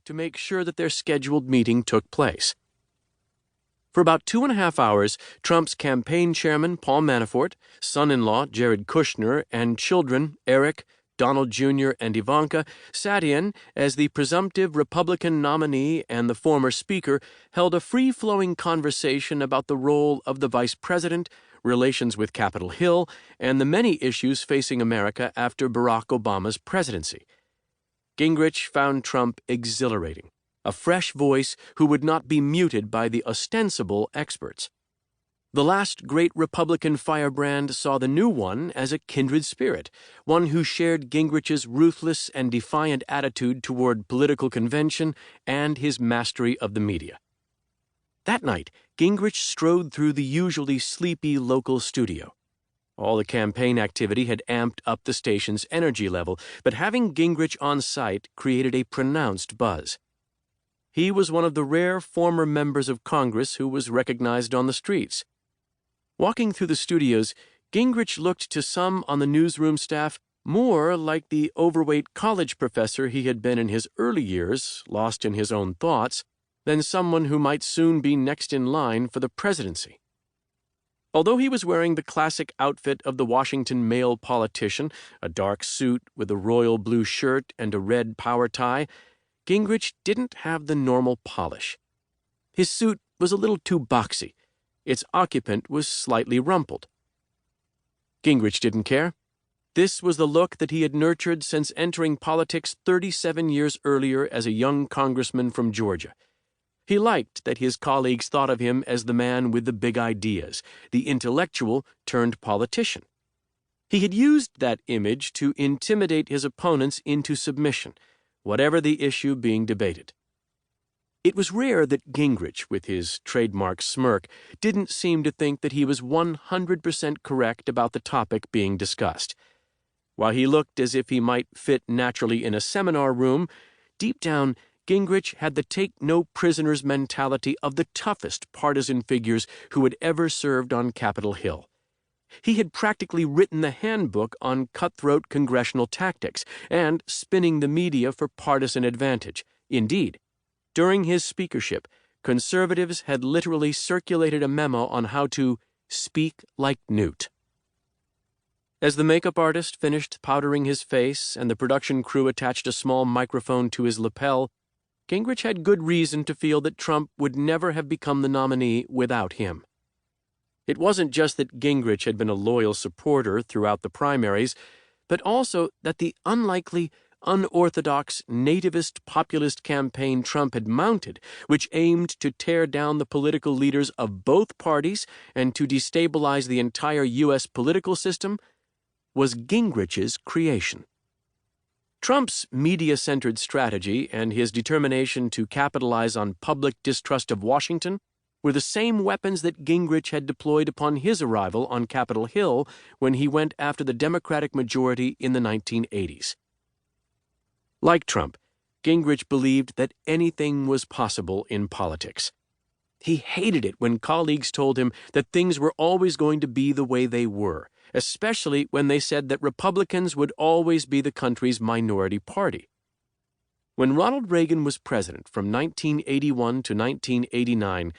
to make sure that their scheduled meeting took place. For about 2.5 hours, Trump's campaign chairman, Paul Manafort, son-in-law, Jared Kushner, and children, Eric, Donald Jr., and Ivanka, sat in as the presumptive Republican nominee and the former Speaker held a free-flowing conversation about the role of the Vice President, relations with Capitol Hill, and the many issues facing America after Barack Obama's presidency. Gingrich found Trump exhilarating, a fresh voice who would not be muted by the ostensible experts. The last great Republican firebrand saw the new one as a kindred spirit, one who shared Gingrich's ruthless and defiant attitude toward political convention and his mastery of the media. That night, Gingrich strode through the usually sleepy local studio. All the campaign activity had amped up the station's energy level, but having Gingrich on site created a pronounced buzz. He was one of the rare former members of Congress who was recognized on the streets. Walking through the studios, Gingrich looked to some on the newsroom staff more like the overweight college professor he had been in his early years, lost in his own thoughts, than someone who might soon be next in line for the presidency. Although he was wearing the classic outfit of the Washington male politician, a dark suit with a royal blue shirt and a red power tie, Gingrich didn't have the normal polish. His suit was a little too boxy. Its occupant was slightly rumpled. Gingrich didn't care. This was the look that he had nurtured since entering politics 37 years earlier as a young congressman from Georgia. He liked that his colleagues thought of him as the man with the big ideas, the intellectual turned politician. He had used that image to intimidate his opponents into submission, whatever the issue being debated. It was rare that Gingrich, with his trademark smirk, didn't seem to think that he was 100% correct about the topic being discussed. While he looked as if he might fit naturally in a seminar room, deep down, Gingrich had the take-no-prisoners mentality of the toughest partisan figures who had ever served on Capitol Hill. He had practically written the handbook on cutthroat congressional tactics and spinning the media for partisan advantage. Indeed, during his speakership, conservatives had literally circulated a memo on how to speak like Newt. As the makeup artist finished powdering his face and the production crew attached a small microphone to his lapel, Gingrich had good reason to feel that Trump would never have become the nominee without him. It wasn't just that Gingrich had been a loyal supporter throughout the primaries, but also that the unlikely, unorthodox, nativist populist campaign Trump had mounted, which aimed to tear down the political leaders of both parties and to destabilize the entire U.S. political system, was Gingrich's creation. Trump's media-centered strategy and his determination to capitalize on public distrust of Washington were the same weapons that Gingrich had deployed upon his arrival on Capitol Hill when he went after the Democratic majority in the 1980s. Like Trump, Gingrich believed that anything was possible in politics. He hated it when colleagues told him that things were always going to be the way they were, especially when they said that Republicans would always be the country's minority party. When Ronald Reagan was president from 1981 to 1989,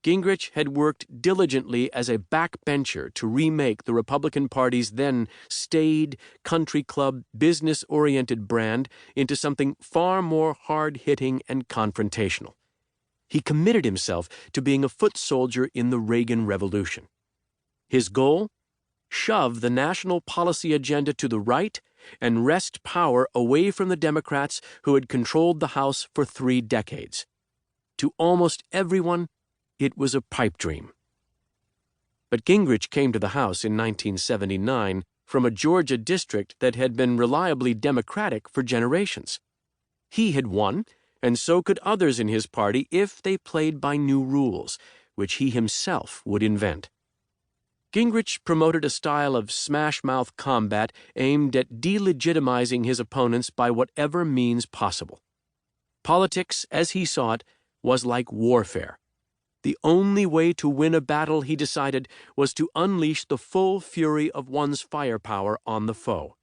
Gingrich had worked diligently as a backbencher to remake the Republican Party's then staid, country club, business-oriented brand into something far more hard-hitting and confrontational. He committed himself to being a foot soldier in the Reagan Revolution. His goal? Shove the national policy agenda to the right and wrest power away from the Democrats who had controlled the House for 3 decades. To almost everyone, it was a pipe dream. But Gingrich came to the House in 1979 from a Georgia district that had been reliably Democratic for generations. He had won, and so could others in his party if they played by new rules, which he himself would invent. Gingrich promoted a style of smash-mouth combat aimed at delegitimizing his opponents by whatever means possible. Politics, as he saw it, was like warfare. The only way to win a battle, he decided, was to unleash the full fury of one's firepower on the foe.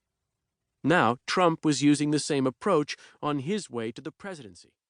Now, Trump was using the same approach on his way to the presidency.